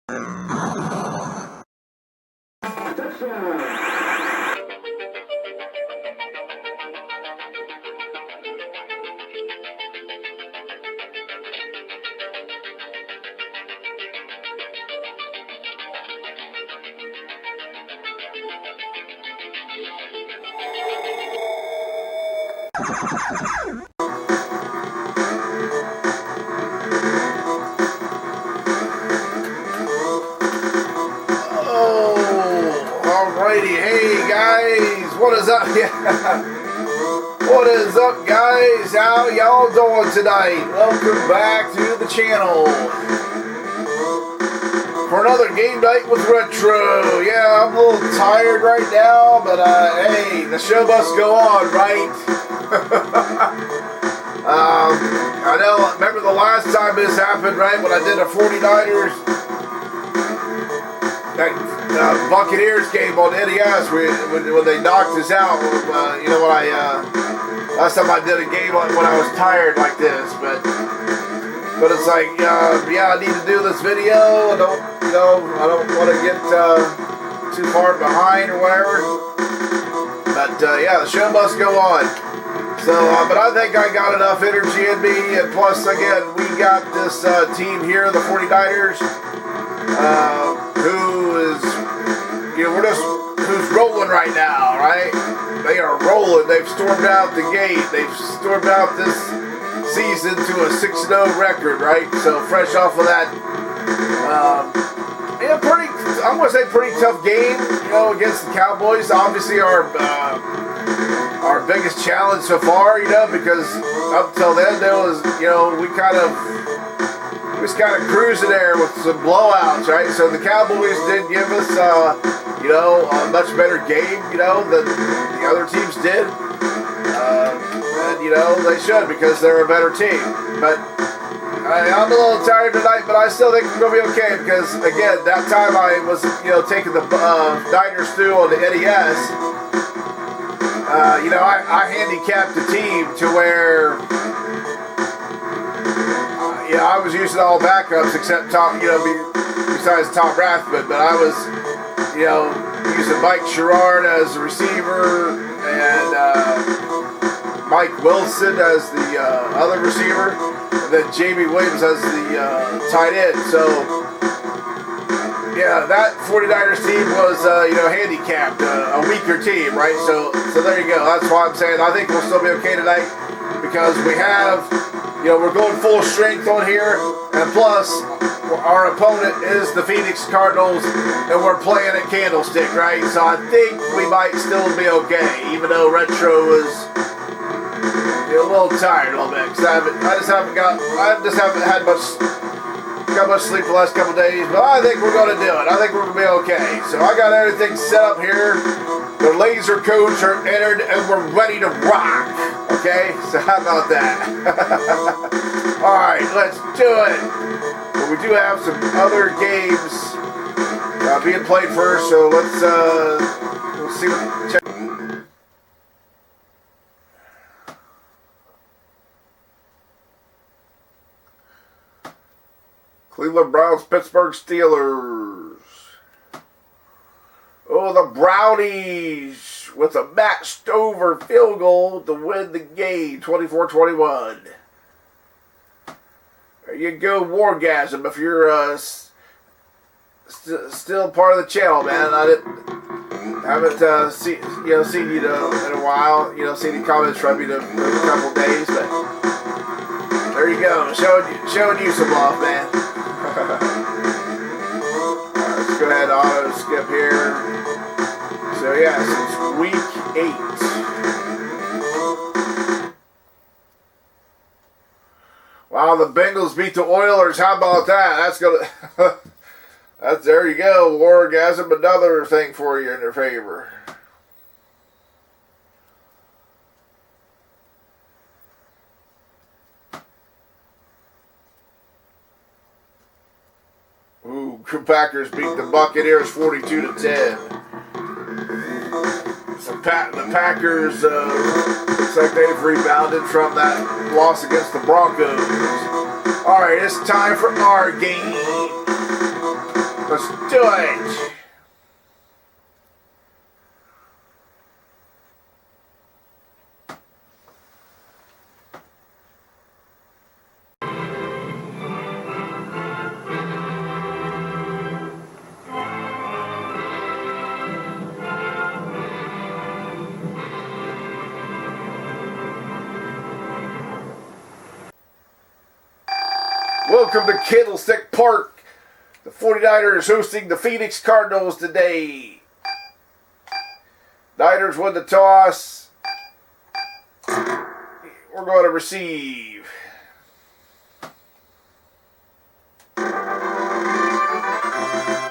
Alrighty, hey guys, what is up? What is up, guys? How y'all doing tonight? Welcome back to the channel for another game night with Retro. Yeah, I'm a little tired right now, but hey, the show must go on, right? I know. Remember the last time this happened, right? When I did a 49ers. Buccaneers game on NES when they knocked us out. You know, when last time I did a game when I was tired like this, but it's like, yeah, I need to do this video. I don't want to get too far behind or whatever. But yeah, the show must go on. So, but I think I got enough energy in me, and plus, again, we got this team here, the 49ers, who is, you know, who's rolling right now, right? They are rolling. They've stormed out the gate. They've stormed out this season to a 6-0 record, right? So fresh off of that, yeah, I'm gonna say pretty tough game, you know, against the Cowboys. Obviously, our biggest challenge so far, you know, because up till then there was, you know, we was kind of cruising there with some blowouts, right? So the Cowboys did give us, you know, a much better game, you know, than the other teams did. And, you know, they should, because they're a better team. But I'm a little tired tonight, but I still think we're going to be okay, because, again, that time I was, you know, taking the Niners through on the NES. You know, I handicapped the team to where, yeah, I was using all backups except Tom, you know, besides Tom Rathman, but I was, you know, using Mike Sherrard as the receiver and Mike Wilson as the other receiver, and then Jamie Williams as the tight end. So, yeah, that 49ers team was, you know, handicapped, a weaker team, right? So there you go. That's why I'm saying I think we'll still be okay tonight, because we have, you know, we're going full strength on here, and plus, our opponent is the Phoenix Cardinals, and we're playing at Candlestick, right? So I think we might still be okay, even though Retro is, you know, a little tired a little bit, because I just haven't had much sleep the last couple days, but I think we're going to do it. I think we're going to be okay. So I got everything set up here. The laser codes are entered, and we're ready to rock. Okay? So how about that? Alright, let's do it. But we do have some other games being played first, so we'll see what... Check. Cleveland Browns, Pittsburgh Steelers. Oh, the Brownies with a Matt Stover field goal to win the game, 24-21. There you go, Wargasm. If you're still part of the channel, man, I haven't seen you in a while. You know, seen any comments from you in a couple days, but there you go, showing you some love, man. Alright, let's go ahead and auto skip here. So yes, it's week 8. Wow, the Bengals beat the Oilers. How about that? That's gonna there you go, Wargasm, another thing for you in their favor. Ooh, Packers beat the Buccaneers 42-10. So the Packers looks like they've rebounded from that loss against the Broncos. All right, it's time for our game. Let's do it. Welcome to Candlestick Park. The 49ers hosting the Phoenix Cardinals today. Niners won the toss. We're going to receive.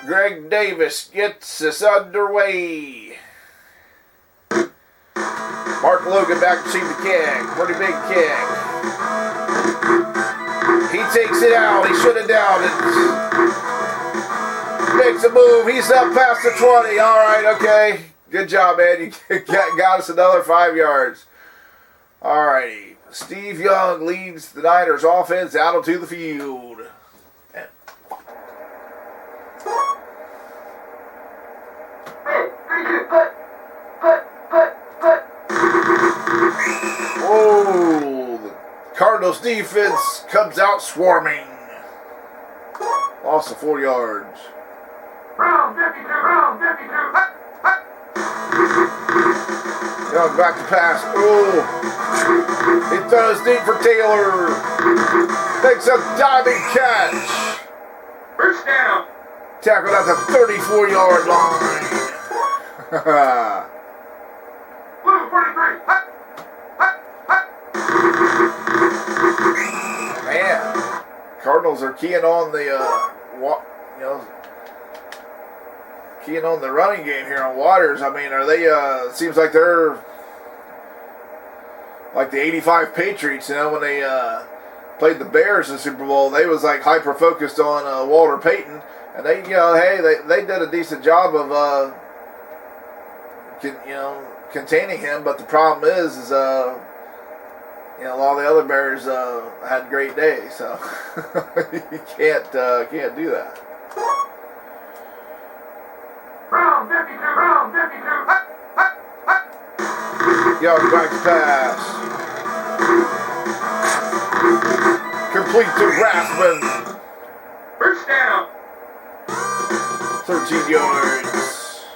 Greg Davis gets us underway. Mark Logan back to receive the kick. Pretty big kick. He takes it out. He should have downed it. Makes a move. He's up past the 20. All right, okay. Good job, man. You got us another 5 yards. All righty. Steve Young leads the Niners offense out onto the field. Oh, the Cardinals defense comes out swarming. Loss of 4 yards. Round 52, round 52. Young back to pass. Oh, he throws deep for Taylor. Makes a diving catch. First down. Tackled at the 34-yard line. Blue 43. Man, Cardinals are keying on the keying on the running game here on Waters. I mean, are they? Seems like they're like the '85 Patriots. You know, when they played the Bears in the Super Bowl, they was like hyper focused on Walter Payton, and they, they did a decent job of containing him. But the problem is a lot of the other Bears had great days, so you can't do that. Round 52, round 52. Young back to pass. Complete to Rathman. First down. 13 yards.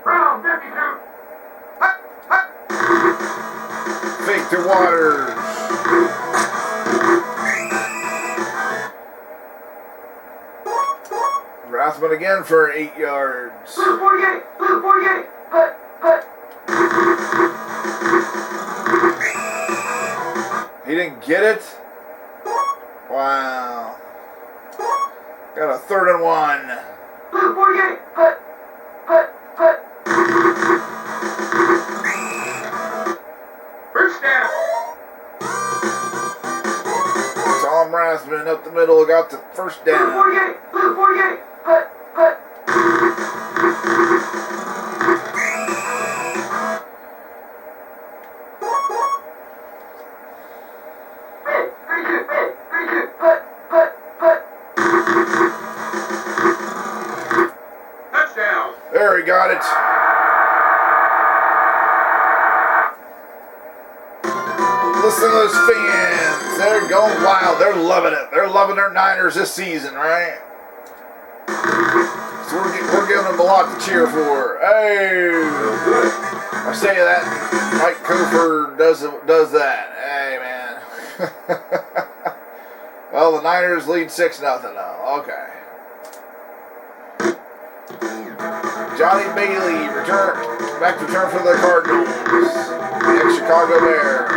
Round 52. Fake to Waters. Rathman again for 8 yards. Blue 48, blue 48. Put. He didn't get it? Wow. Got a 3rd and 1. Blue 48. Put. First down. Tom Rathman up the middle, got the first down. Blue 48, blue 48. Put. Touchdown. There, he got it. Listen to those fans. They're going wild. They're loving it. They're loving their Niners this season, right? So we're giving them a lot to cheer for. Hey! I say that. Mike Cofer does that. Hey, man. Well, the Niners lead 6-0 now. Okay. Johnny Bailey back to return for the Cardinals. Ex-Chicago Bear.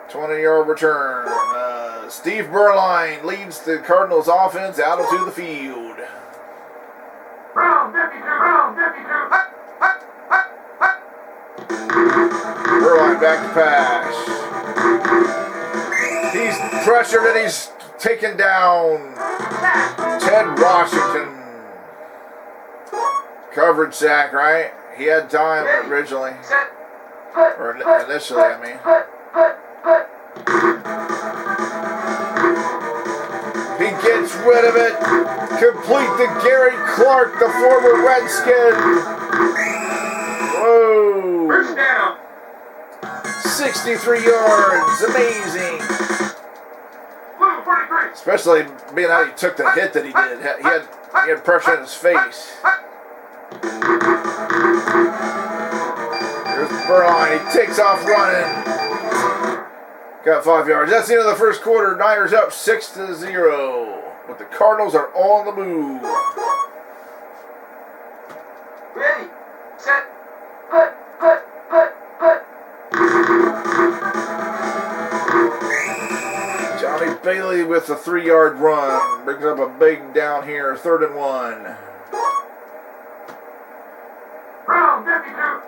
20-yard return. Steve Berline leads the Cardinals offense out onto the field. Round 52, round 52. Berline back to pass. He's pressured and he's taken down. Ted Washington. Coverage sack, right? He had time originally. Or initially, I mean. gets rid of it. Complete to Gary Clark, the former Redskin. Whoa. First down. 63 yards. Amazing. Blue 43. Especially being how he took the hit that he did. He had pressure in his face. Here's Burline. He takes off running. Got 5 yards. That's the end of the first quarter. Niners up 6-0. But the Cardinals are on the move. Ready. Set. Johnny Bailey with a 3-yard run. Brings up a big down here. 3rd and 1. Brown 52.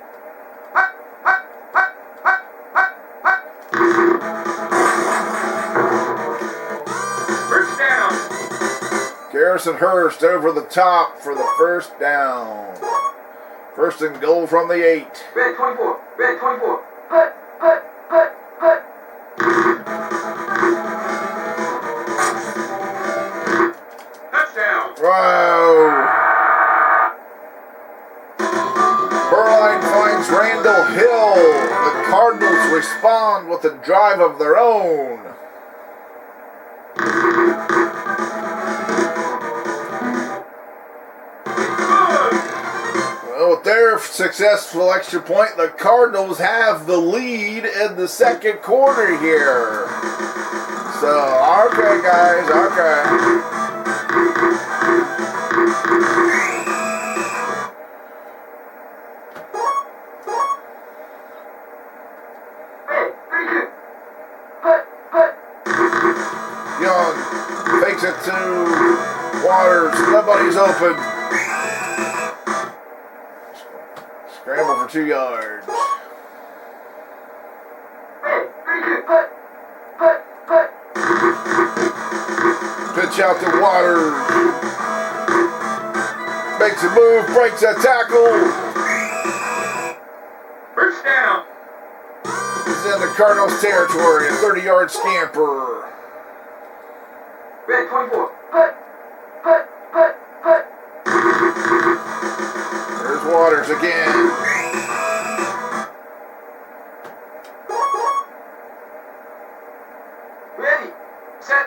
First down. Garrison Hurst over the top for the first down. 1st and goal from the 8. Red 24. Red 24. Touchdown. Wow. Burline finds Randall Hill. The Cardinals respond with a drive of their own. Well, with their successful extra point, the Cardinals have the lead in the second quarter here. So, okay, guys, okay. Young fakes it to Waters. Nobody's open. Scramble for 2 yards. Pitch out to Waters. Makes a move, breaks a tackle. First down. He's in the Cardinals territory, a 30-yard scamper. Red 24. There's Waters again. Ready. Set.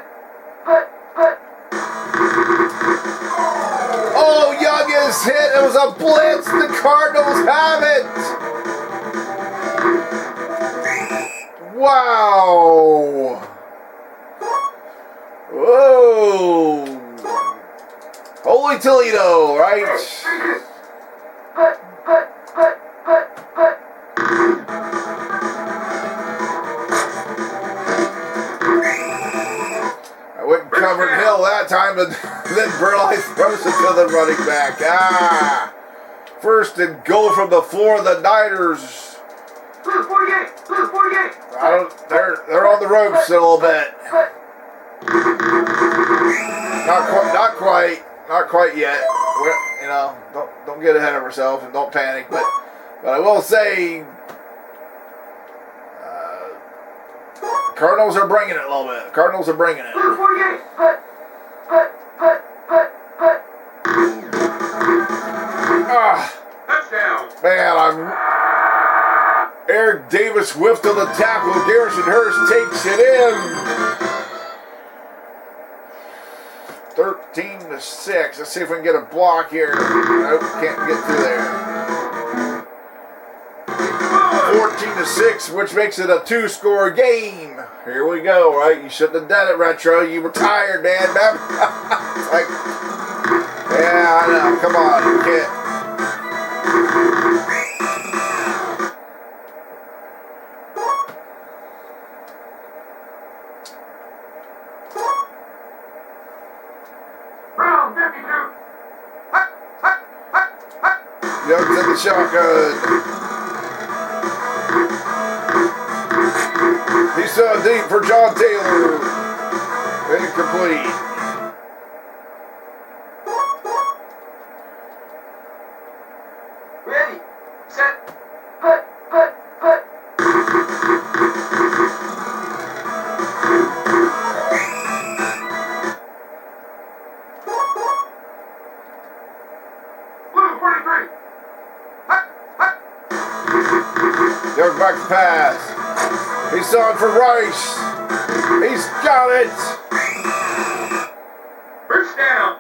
Oh, Young is hit. It was a blitz. The Cardinals have it. Wow. Whoa. Holy Toledo, right? I went and covered Hill that time, and then Burleigh throws it to the running back. Ah! 1st and goal from the 4 of the Niners. Blue 48. Blue 48. They're on the ropes a little bit. Not quite yet. Don't get ahead of ourselves and don't panic. But I will say, the Cardinals are bringing it a little bit. The Cardinals are bringing it. Blue 48. Ah, Touchdown. man, Eric Davis whiffed on the tackle. Garrison Hurst takes it in. 13-6. Let's see if we can get a block here. Nope, can't get through there. 14-6, which makes it a 2-score game. Here we go, right? You shouldn't have done it, Retro. You were tired, man. Like, yeah, I know. Come on, you can't. Brown 52. Young's in the shotgun. He's so deep for John Taylor. Incomplete. Ready. Set. Rice on for Rice. He's got it. First down.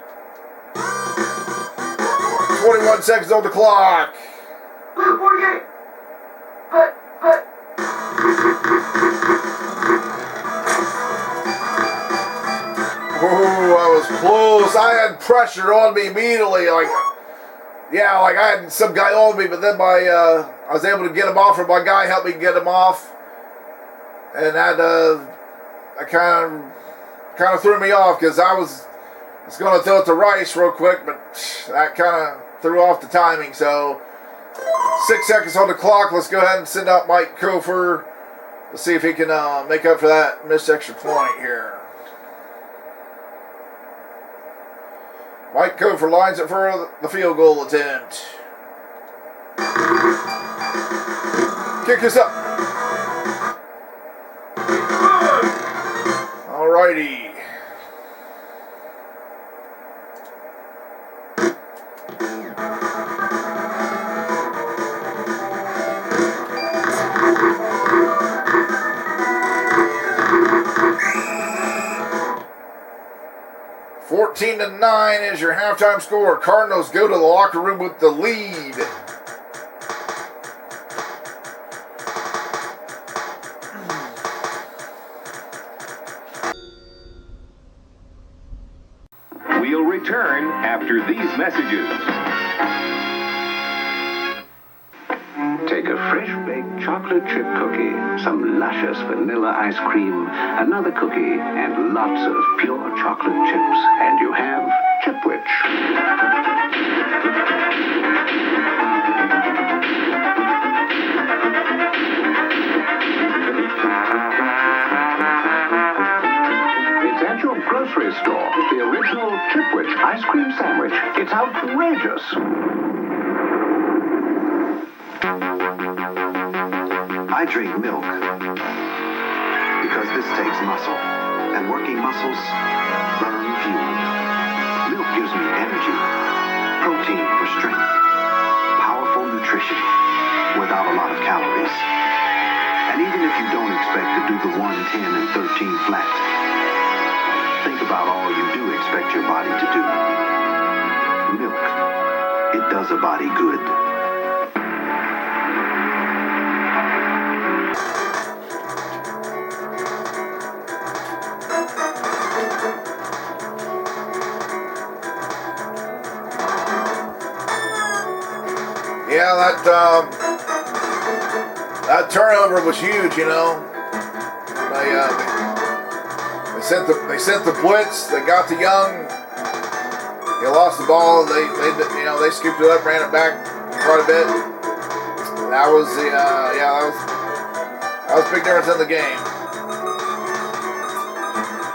21 seconds on the clock. Blue 48. Put. Ooh, I was close. I had pressure on me immediately. Like I had some guy on me, but then I was able to get him off, or my guy helped me get him off, and that kind of threw me off because I was going to throw it to Rice real quick, but that kind of threw off the timing. So 6 seconds on the clock. Let's go ahead and send out Mike Kofer. Let's see if he can make up for that missed extra point here. Mike Kofer lines it for the field goal attempt. Kick is up. Alrighty. Fourteen to 9 is your halftime score. Cardinals go to the locker room with the lead. We'll return after these messages. Take a fresh-baked chocolate chip cookie, some luscious vanilla ice cream, another cookie, and lots of pure chocolate chips, and you have Chipwich. It's at your grocery store. The original Chipwich ice cream sandwich. It's outrageous. I drink milk because this takes muscle, and working muscles burn fuel. Milk gives me energy, protein for strength, powerful nutrition without a lot of calories. And even if you don't expect to do the 1, 10, and 13 flat, think about all you do expect your body to do. Milk, it does a body good. Yeah, that turnover was huge. You know, they sent the blitz. They got to Young. He lost the ball. They scooped it up, ran it back quite a bit. That was that was a big difference in the game.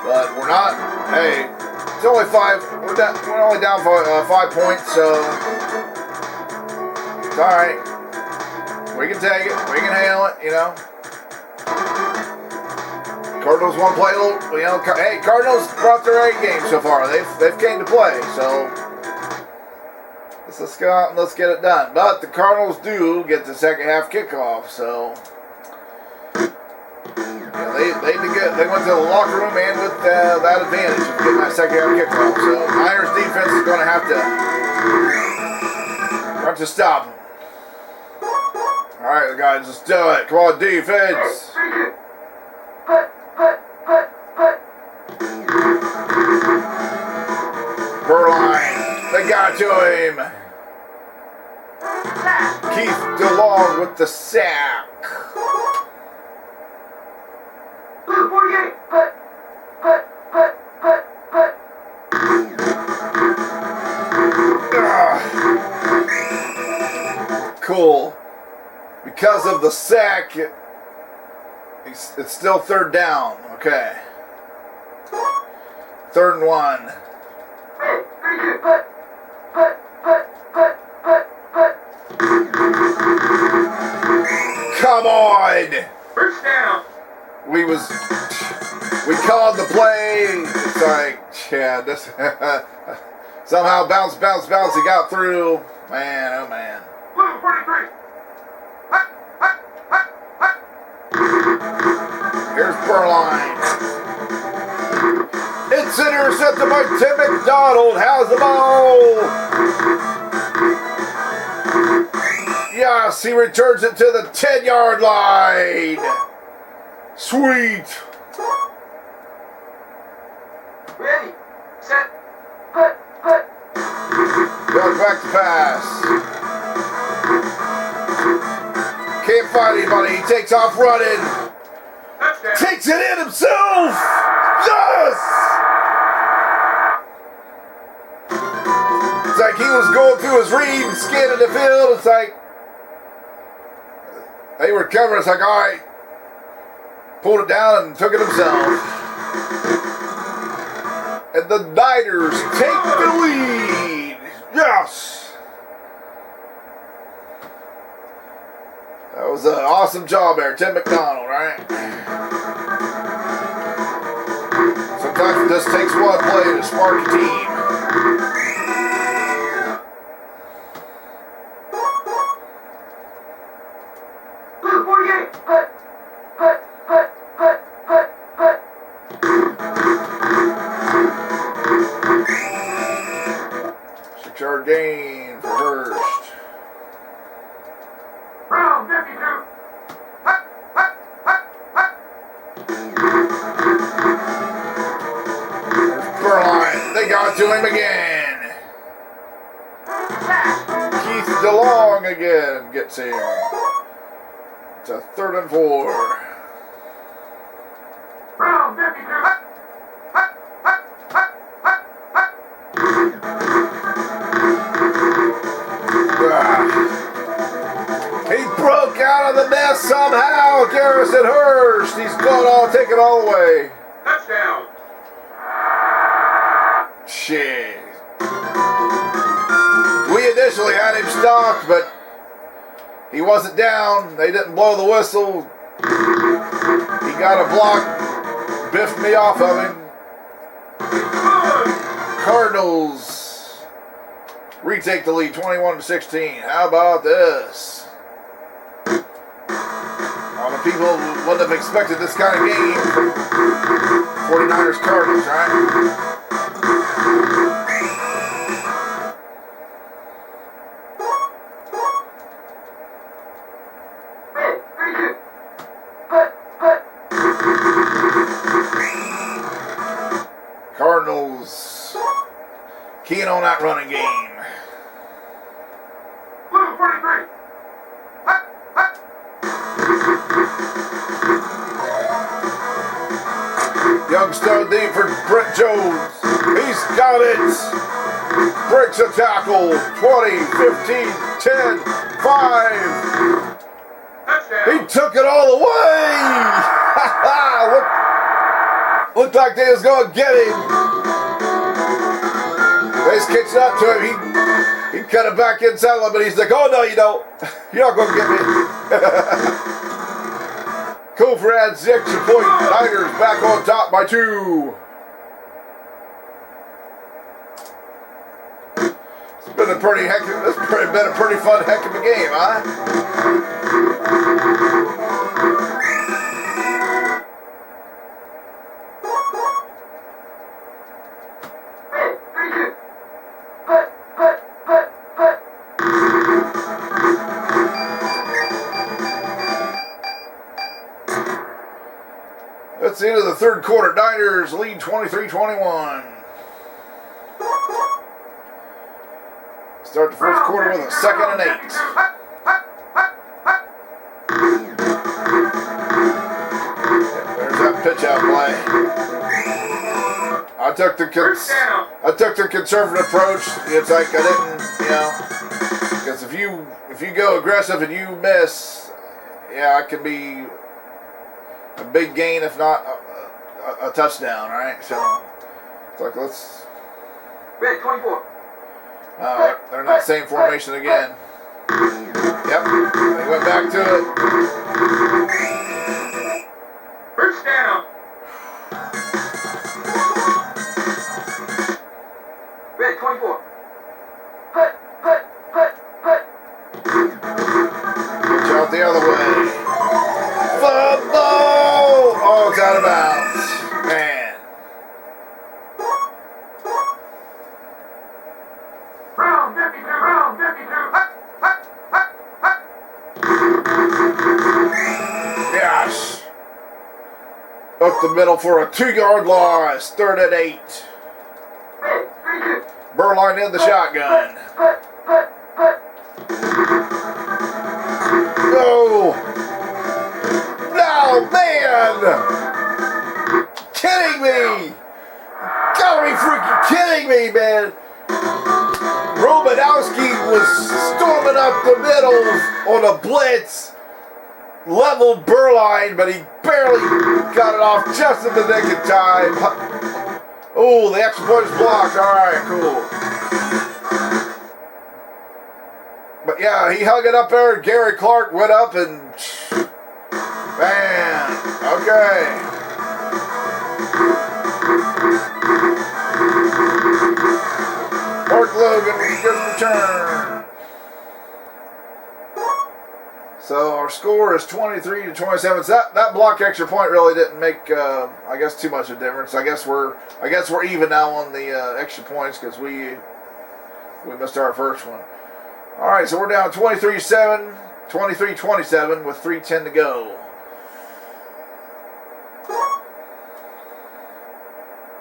But we're not. Hey, it's only 5. We're only down 5 points, so. All right, we can take it. We can handle it. You know, Cardinals want to play a little. You know, hey, Cardinals brought their A game so far. They've came to play. So let's go out and let's get it done. But the Cardinals do get the second half kickoff. So yeah, they did good. They went to the locker room and with that advantage of getting that second half kickoff. So Niners defense is going to have to stop them. All right, guys, let's do it. Come on, defense. Burline, they got to him. Keith DeLong with the sack. 48. Cool. Because of the sack, it's still third down. Okay. 3rd and 1. Come on! First down. We called the play. It's like, yeah, this somehow bounce. He got through. Man, oh man. Blue 43. Here's Burline. It's intercepted by Tim McDonald. Has the ball. Yes, he returns it to the 10-yard line. Sweet. Ready, set, put. Goes back to pass. Can't find anybody. He takes off running. Touchdown. Takes it in himself. Yes! It's like he was going through his read and scanning the field. It's like they were covering. It's like, all right. Pulled it down and took it himself. And the Niners take the lead. Yes! That was an awesome job there, Tim McDonald, right? Sometimes it just takes one play to spark a team. Blue 48, put. 6-yard gain for Hurst. Brown 52. Burline, they got to him again. Keith DeLong again gets him. It's a 3rd and 4. Brown 52. He broke out of the nest somehow. Garrison Hurst. He's going all, take it all away. Touchdown. Shit. We initially had him stopped, but he wasn't down. They didn't blow the whistle. He got a block, biffed me off of him. Cardinals retake the lead 21-16. How about this? A lot of people wouldn't have expected this kind of game from 49ers Cardinals, right? Cardinals keying on that running game. Blue 43. Youngstown deep for Brett Jones. He's got it. Breaks a tackle. 20, 15, 10, 5. Touchdown. He took it all away. Looked like they was going to get him. They just kicked it up to him. He cut it back inside a little bit. He's like, oh, no, you don't. You're not going to get me. Cooper adds the extra point. Niners back on top by 2. It's been a pretty fun heck of a game, huh? That's the end of the 3rd quarter. Niners lead 23-21. Start the 4th quarter with a 2nd and 8. There's that pitch out play. I took the conservative approach. It's like I didn't, because if you go aggressive and you miss, yeah, it can be a big gain, if not a touchdown, right? So it's like, let's. Red 24. They're in that same formation again. Yep, they went back to it. First down. Red 24. Pitch out the other way. Football! Oh, up the middle for a 2-yard loss. 3rd and 8. Red 22. Burline in the shotgun. No! No, man! Kidding me! Gotta be freaking kidding me, man! Romanowski was storming up the middle on a blitz. Leveled Burline, but he barely got it off just in the nick of time. Oh, the extra point is blocked. All right, cool. But yeah, he hung it up there. Gary Clark went up and man, okay. Mark Logan gets return. So our score is 23-27. So that block extra point really didn't make, I guess, too much of a difference. I guess we're even now on the extra points because we missed our first one. All right, so we're down 23-27 with 3:10 to go.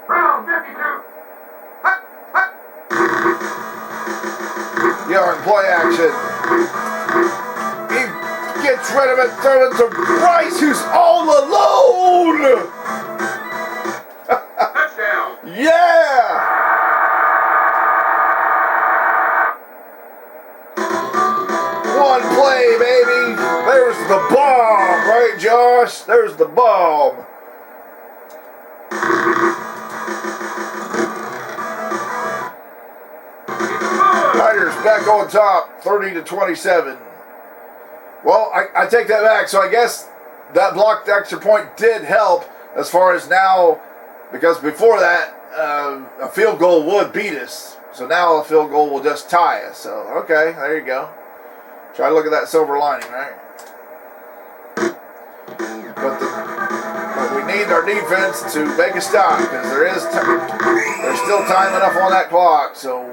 Brown 52. Young play action. He gets rid of it, throws it to Bryce, who's all alone. Touchdown. Yeah! One play, baby. There's the bomb, right, Josh? There's the bomb. Tigers back on top, 30-27. Well, I take that back. So I guess that blocked extra point did help as far as now, because before that, a field goal would beat us. So now a field goal will just tie us. So, okay, there you go. Try to look at that silver lining, right? But we need our defense to make a stop because there's still time enough on that clock. So.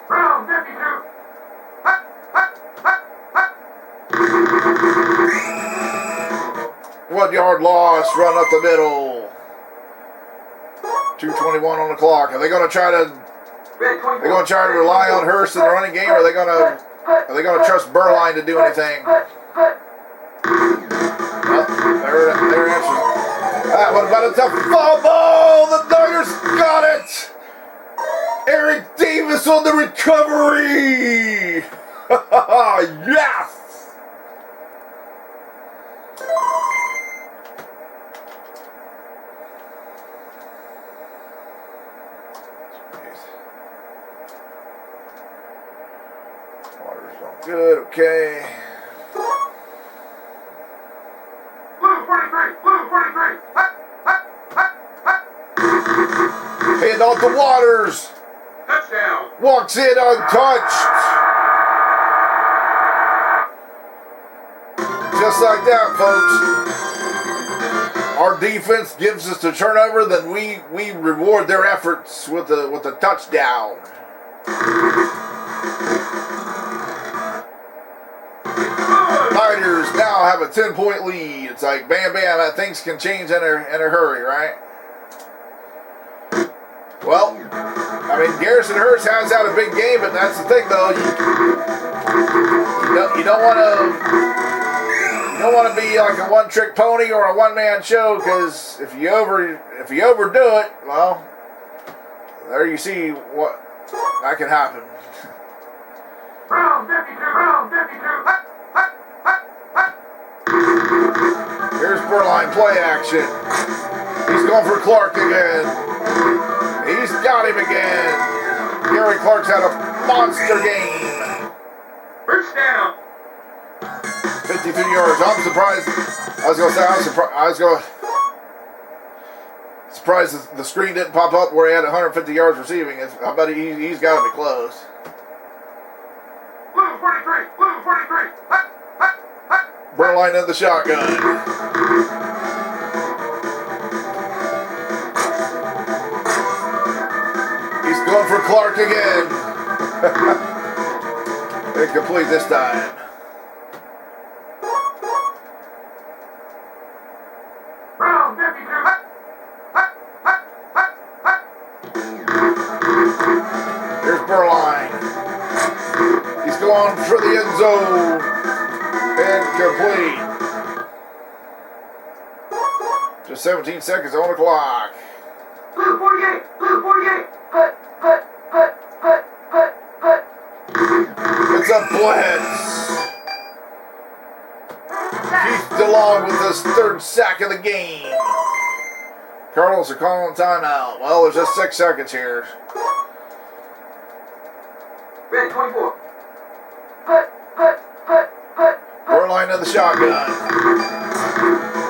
Brown 52. 1 yard loss, run up the middle. 2:21 on the clock. Are they going to try to? Red 24. They're going to try to rely on Hurst in the running game, or are they going to trust Burline to do anything? Well, their answer. That one, but it's a fumble. The Tigers got it. Eric Davis on the recovery. Yes. Water's all good, okay. Blue 43. Blue 43. Hand off the Waters. Touchdown. Walks in untouched. Just like that, folks. Our defense gives us the turnover, then we reward their efforts with a touchdown. Tigers now have a 10-point lead. It's like bam, bam. Things can change in a hurry, right? Well, I mean, Garrison Hurst has had a big game, but that's the thing, though. You don't want to be like a one-trick pony or a one-man show, because if you overdo it, well, there you see what that can happen. Brown 52. Brown 52. Here's Burline play action. He's going for Clark again. He's got him again. Gary Clark's had a monster game. First down. 52 yards. I'm surprised. I was surprised the screen didn't pop up where he had 150 yards receiving. I bet he's got to be close. Blue 43. Blue 43. Burline in the shotgun. He's going for Clark again. Incomplete this time. Round 52. Hut, hut, hut, hut, hut. Here's Burline. He's going for the end zone. Incomplete. Just 17 seconds on the clock. Blue 48. Blue 48. Hut, hut, hut, hut, hut, hut. It's a blitz. Keith DeLong with his third sack of the game. Cardinals are calling timeout. Well, there's just 6 seconds here. Red 24. Hut, hut, hut, hut. Burline in the shotgun.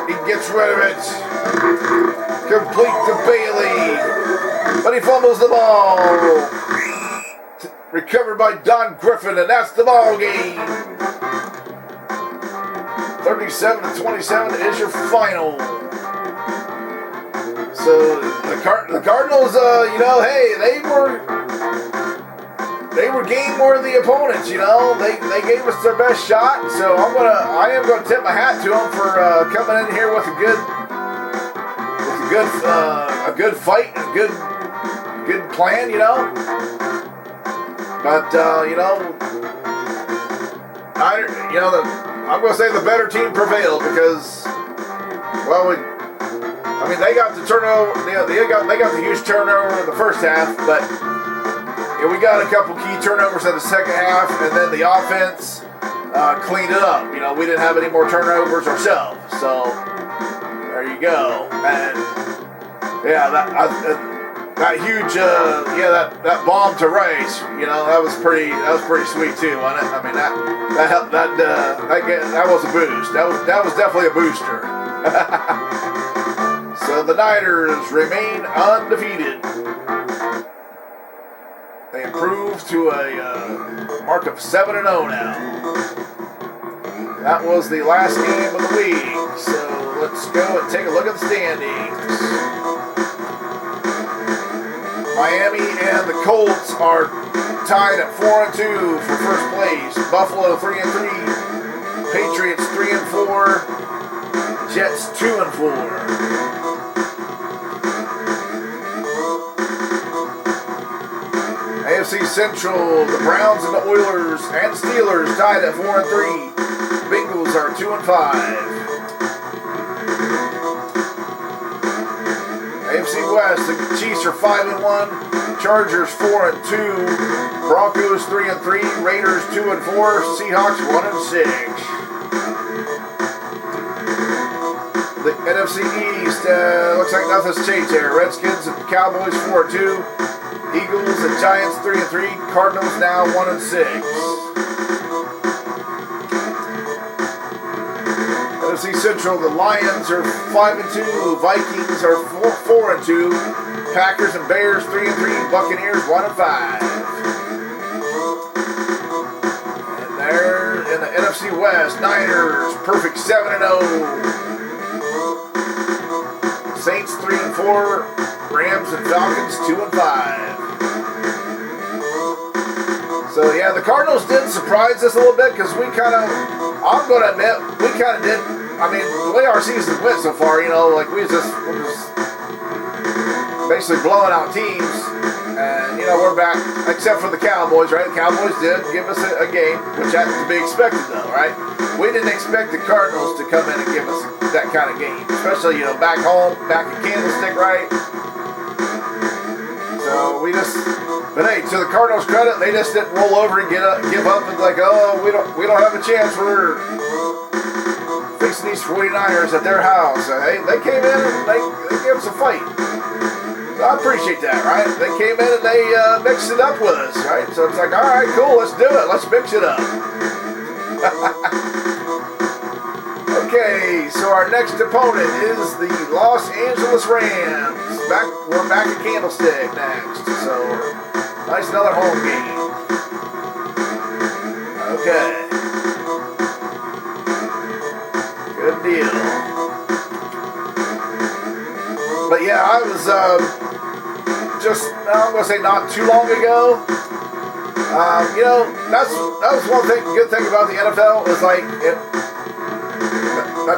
He gets rid of it. Complete to Bailey. But he fumbles the ball. Recovered by Don Griffin, and that's the ball game. 37-27 is your final. So the Cardinals, hey, they were game worthy opponents. They gave us their best shot. So I am gonna tip my hat to them for coming in here with a good fight and a good plan. But I'm going to say the better team prevailed because, they got the turnover. They got the huge turnover in the first half, but we got a couple key turnovers in the second half, and then the offense cleaned it up. We didn't have any more turnovers ourselves, so there you go. And that huge, that bomb to Rice, that was pretty sweet too, wasn't it? I mean, that helped. That was a boost. That was definitely a booster. So the Niners remain undefeated. They improved to a mark of 7-0 now. That was the last game of the week. So let's go and take a look at the standings. Miami and the Colts are tied at 4-2 for first place. Buffalo 3-3. Patriots 3-4. Jets 2-4. AFC Central, the Browns and the Oilers and Steelers tied at 4-3. Bengals are 2-5. AFC West, the Chiefs are 5-1, Chargers 4-2, Broncos 3-3, Raiders 2-4, Seahawks 1-6. The NFC East looks like nothing's changed there. Redskins and Cowboys 4-2, Eagles and Giants 3-3, Cardinals now 1-6. NFC Central, the Lions are 5-2, Vikings are 4-2, Packers and Bears 3-3, Buccaneers 1-5. And there in the NFC West, Niners perfect 7-0, Saints 3-4, Rams and Falcons 2-5. So yeah, the Cardinals did surprise us a little bit because I'm going to admit, we kind of did. I mean, the way our season went so far, we're just basically blowing out teams, and we're back, except for the Cowboys, right? The Cowboys did give us a game, which had to be expected, though, right? We didn't expect the Cardinals to come in and give us that kind of game, especially back home, back in Candlestick, right? So but hey, to the Cardinals' credit, they just didn't roll over and give up and we don't have a chance. We're facing these 49ers at their house. They came in and they gave us a fight. So I appreciate that, right? They came in and they mixed it up with us, right? So it's like, all right, cool, let's do it. Let's mix it up. Okay, so our next opponent is the Los Angeles Rams. We're back at Candlestick next. So nice, another home game. Okay. Good deal. But yeah, I was I'm going to say not too long ago. That was one thing. Good thing about the NFL is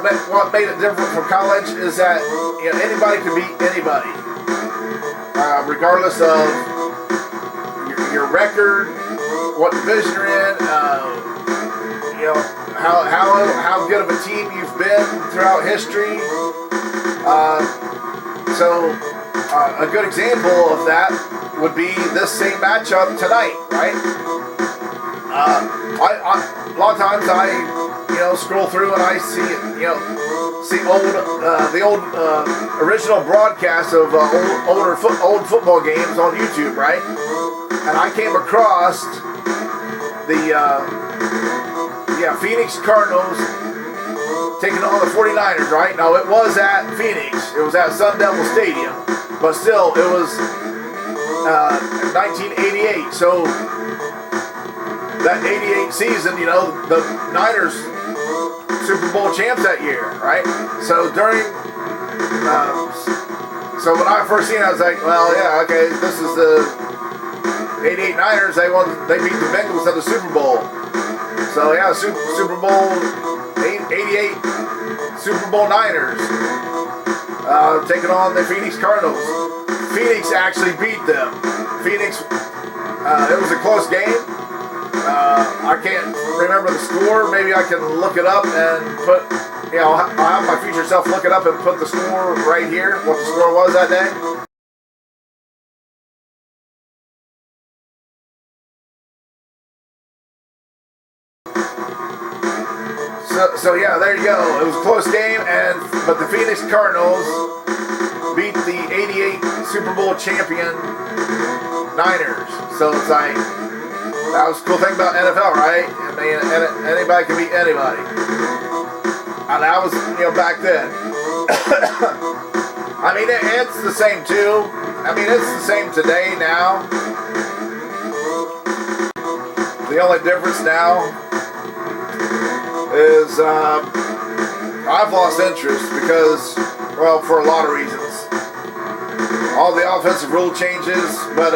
what made it different from college is that anybody can beat anybody, regardless of your record, what division you're in, how good of a team you've been throughout history. So a good example of that would be this same matchup tonight, right? A lot of times I scroll through and I see the old original broadcasts of old football games on YouTube, right? And I came across the Phoenix Cardinals taking on the 49ers, right? Now it was at Phoenix, it was at Sun Devil Stadium, but still it was 1988. So that 88 season, the Niners Super Bowl champs that year, right? So so when I first seen it, I was like, well, yeah, okay, this is the 88 Niners. They beat the Bengals at the Super Bowl. So yeah, Super Bowl 88 Super Bowl Niners taking on the Phoenix Cardinals. Phoenix actually beat them. Phoenix, it was a close game. I can't remember the score. Maybe I can look it up and put, I'll have my future self look it up and put the score right here, what the score was that day. So yeah, there you go. It was a close game, but the Phoenix Cardinals beat the 88 Super Bowl champion Niners. So it's like, that was the cool thing about NFL, right? I mean, anybody can beat anybody. And that was, back then. I mean, it's the same too. I mean, it's the same today now. The only difference now is I've lost interest because, well, for a lot of reasons. All the offensive rule changes, but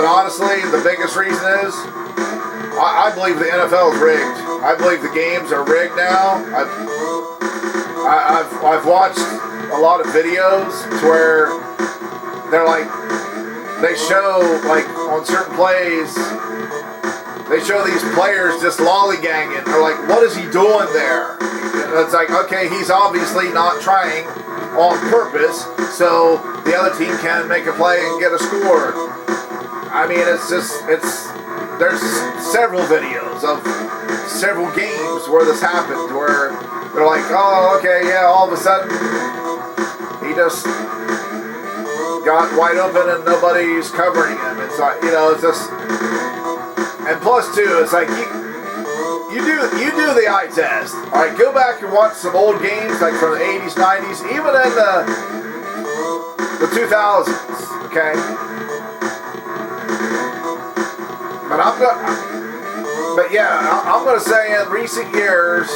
honestly, the biggest reason is I believe the NFL is rigged. I believe the games are rigged now. I've watched a lot of videos to where they show on certain plays, they show these players just lollygagging. They're like, what is he doing there? It's like, okay, he's obviously not trying on purpose, so the other team can make a play and get a score. I mean, there's several videos of several games where this happened, where they're like, oh, okay, yeah, all of a sudden he just got wide open and nobody's covering him. It's like, it's just, and plus too, it's like you do the eye test. All right, go back and watch some old games like from the 80s, 90s, even in the 2000s. Okay, but I'm gonna say in recent years,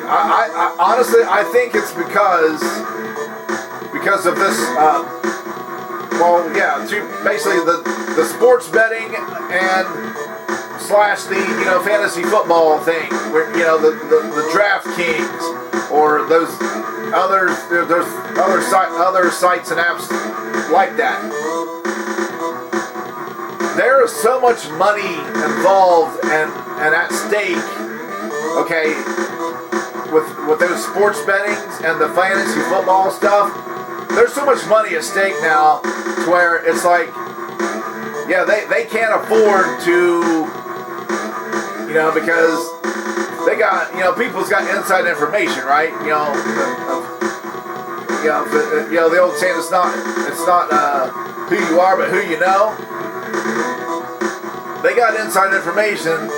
I honestly I think it's because of this. Basically the sports betting and slash the fantasy football thing, where the DraftKings or those other sites and apps like that. There is so much money involved and at stake. Okay, with those sports bettings and the fantasy football stuff. There's so much money at stake now to where it's like, yeah, they can't afford to, because they got, people's got inside information, right? The old saying, it's not who you are, but who you know. They got inside information,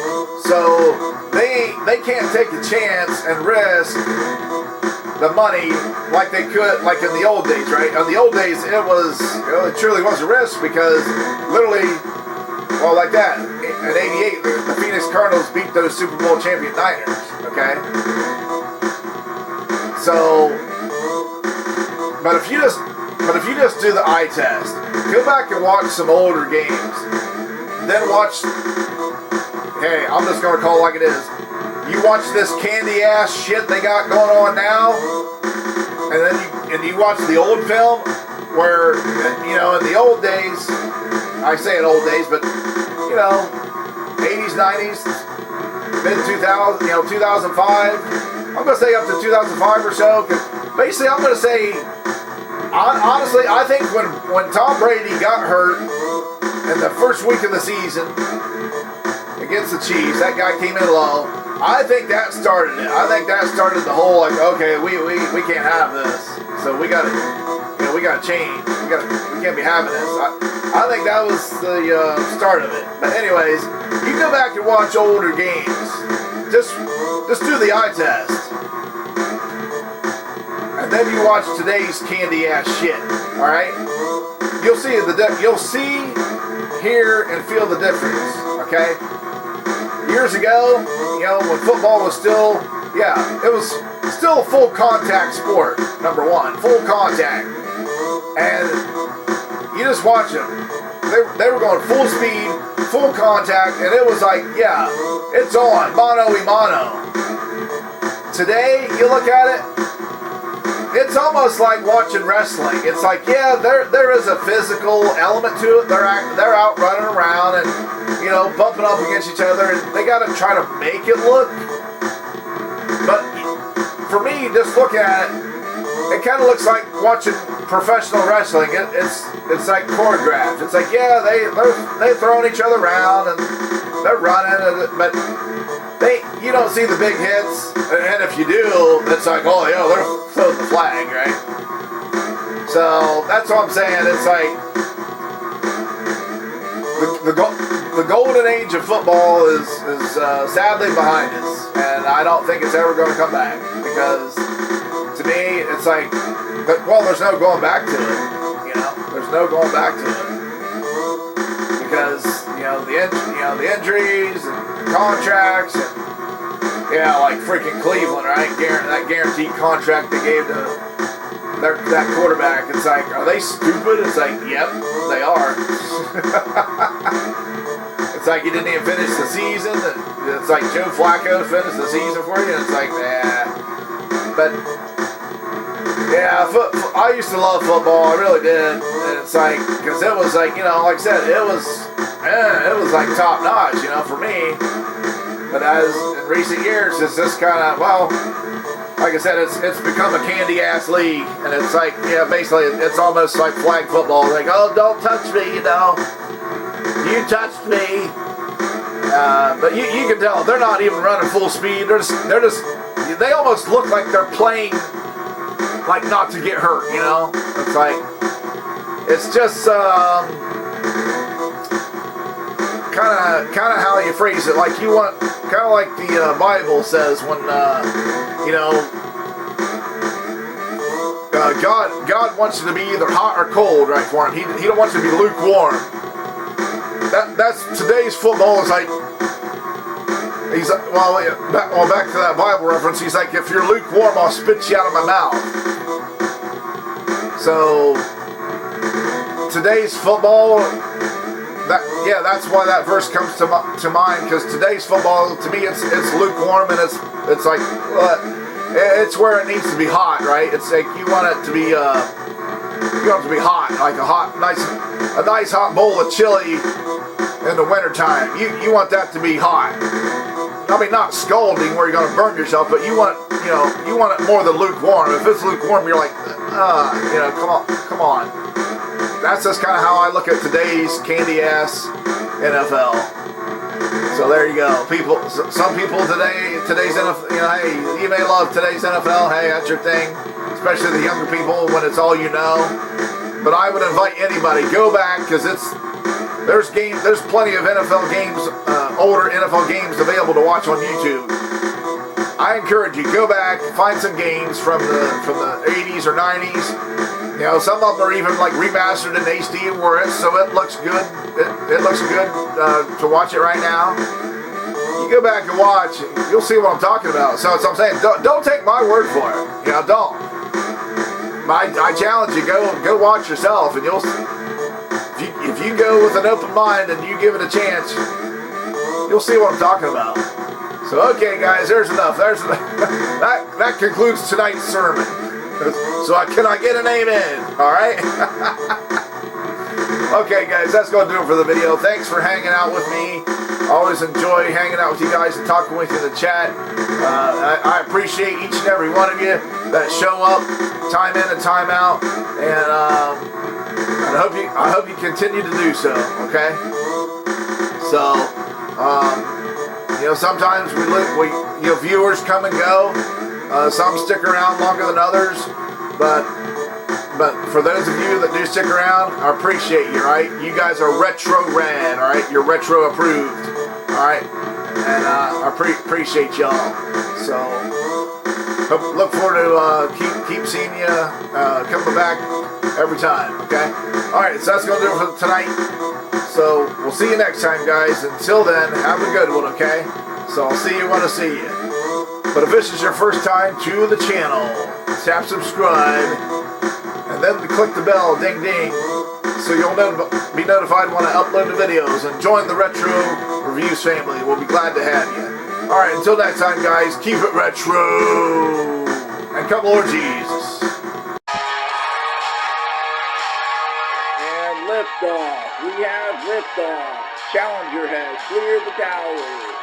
so they can't take a chance and risk the money like they could, like in the old days, right? In the old days, it truly was a risk because literally, well, like that, in '88, the Phoenix Cardinals beat those Super Bowl champion Niners. Okay, so, but if you just do the eye test, go back and watch some older games, then watch. Hey, I'm just gonna call it like it is. you watch this candy ass shit they got going on now, and then you watch the old film where, you know, in the old days, I say in old days, but you know, 80s, 90s, mid 2000, you know, 2005. I'm gonna say up to 2005 or so. Cause basically, I'm gonna say, honestly, I think when Tom Brady got hurt in the first week of the season against the Chiefs, that guy came in low. I think that started it. I think that started the whole, like, okay, we can't have this, so we gotta change. We can't be having this. I think that was the start of it. But anyways, you go back and watch older games. Just do the eye test, and then you watch today's candy ass shit. All right, you'll see you'll see, hear, and feel the difference. Okay. Years ago, you know, when football was still, it was still a full contact sport. Number one, full contact, and you just watch them. They were going full speed, full contact, and it was like, yeah, it's on, mano y mano. Today, you look at it, it's almost like watching wrestling. It's like, yeah, there is a physical element to it. They're out running around and, you know, bumping up against each other, and they got to try to make it look. But for me, just looking at it, it kind of looks like watching professional wrestling. It's like choreographed. It's like, yeah, they're throwing each other around and they're running, but you don't see the big hits. And if you do, it's like, oh yeah, they're throwing the flag, right? So that's what I'm saying. It's like the golden age of football is sadly behind us, and I don't think it's ever going to come back, because to me, it's like, well, there's no going back to it. You know, there's no going back to it, because the injuries and contracts and like freaking Cleveland, right? That guaranteed contract they gave to that quarterback. It's like, are they stupid? It's like, yep, they are. It's like you didn't even finish the season. It's like Joe Flacco finished the season for you. And it's like, nah. But yeah, I used to love football. I really did. And it's like, because it was like, you know, like I said, it was like top notch, you know, for me. But as in recent years, it's just kind of, well, like I said, it's become a candy ass league, and it's like, yeah, basically it's almost like flag football. Like, oh, don't touch me, you know, you touched me. But you can tell they're not even running full speed. They almost look like they're playing like not to get hurt, you know. It's like, it's just kind of how you phrase it. Like, you want, kind of like the Bible says when you know, God wants you to be either hot or cold, right, for him. He don't want you to be lukewarm. That's today's football is like, he's, back to that Bible reference, he's like, if you're lukewarm, I'll spit you out of my mouth. So today's football, that's why that verse comes to mind, because today's football, to me, it's lukewarm, and it's like, it's where it needs to be hot, right? It's like you want it to be hot, like a nice hot bowl of chili in the wintertime. You want that to be hot. I mean, not scalding where you're going to burn yourself, but you want it more than lukewarm. If it's lukewarm, you're like, come on. That's just kind of how I look at today's candy ass NFL. So there you go. Some people today's NFL, you know, hey, you may love today's NFL. Hey, that's your thing. Especially the younger people when it's all you know. But I would invite anybody, go back, because there's plenty of NFL games, older NFL games available to watch on YouTube. I encourage you, go back, find some games from the 80s or 90s. You know, some of them are even like remastered in HD, so it looks good. It looks good to watch it right now. You go back and watch, you'll see what I'm talking about. So I'm saying, don't take my word for it. You know, don't. I challenge you, go watch yourself, and if you go with an open mind and you give it a chance, you'll see what I'm talking about. So, okay, guys, there's enough. That concludes tonight's sermon. So, can I get an amen? All right? Okay, guys, that's going to do it for the video. Thanks for hanging out with me. I always enjoy hanging out with you guys and talking with you in the chat. I appreciate each and every one of you that show up time in and time out. And I hope you continue to do so, okay? So, sometimes viewers come and go. Some stick around longer than others, but for those of you that do stick around, I appreciate you, right? You guys are retro rad, all right? You're retro approved, all right? And I appreciate y'all. So, look forward to keep seeing you coming back every time, okay? All right, so that's going to do it for tonight. So, we'll see you next time, guys. Until then, have a good one, okay? So, I'll see you when I see you. But if this is your first time to the channel, tap subscribe. And then click the bell, ding ding, so you'll be notified when I upload the videos. And join the Retro Reviews family. We'll be glad to have you. Alright, until next time, guys, keep it retro. And come Lord Jesus. And liftoff. We have liftoff. Challenger has cleared the tower.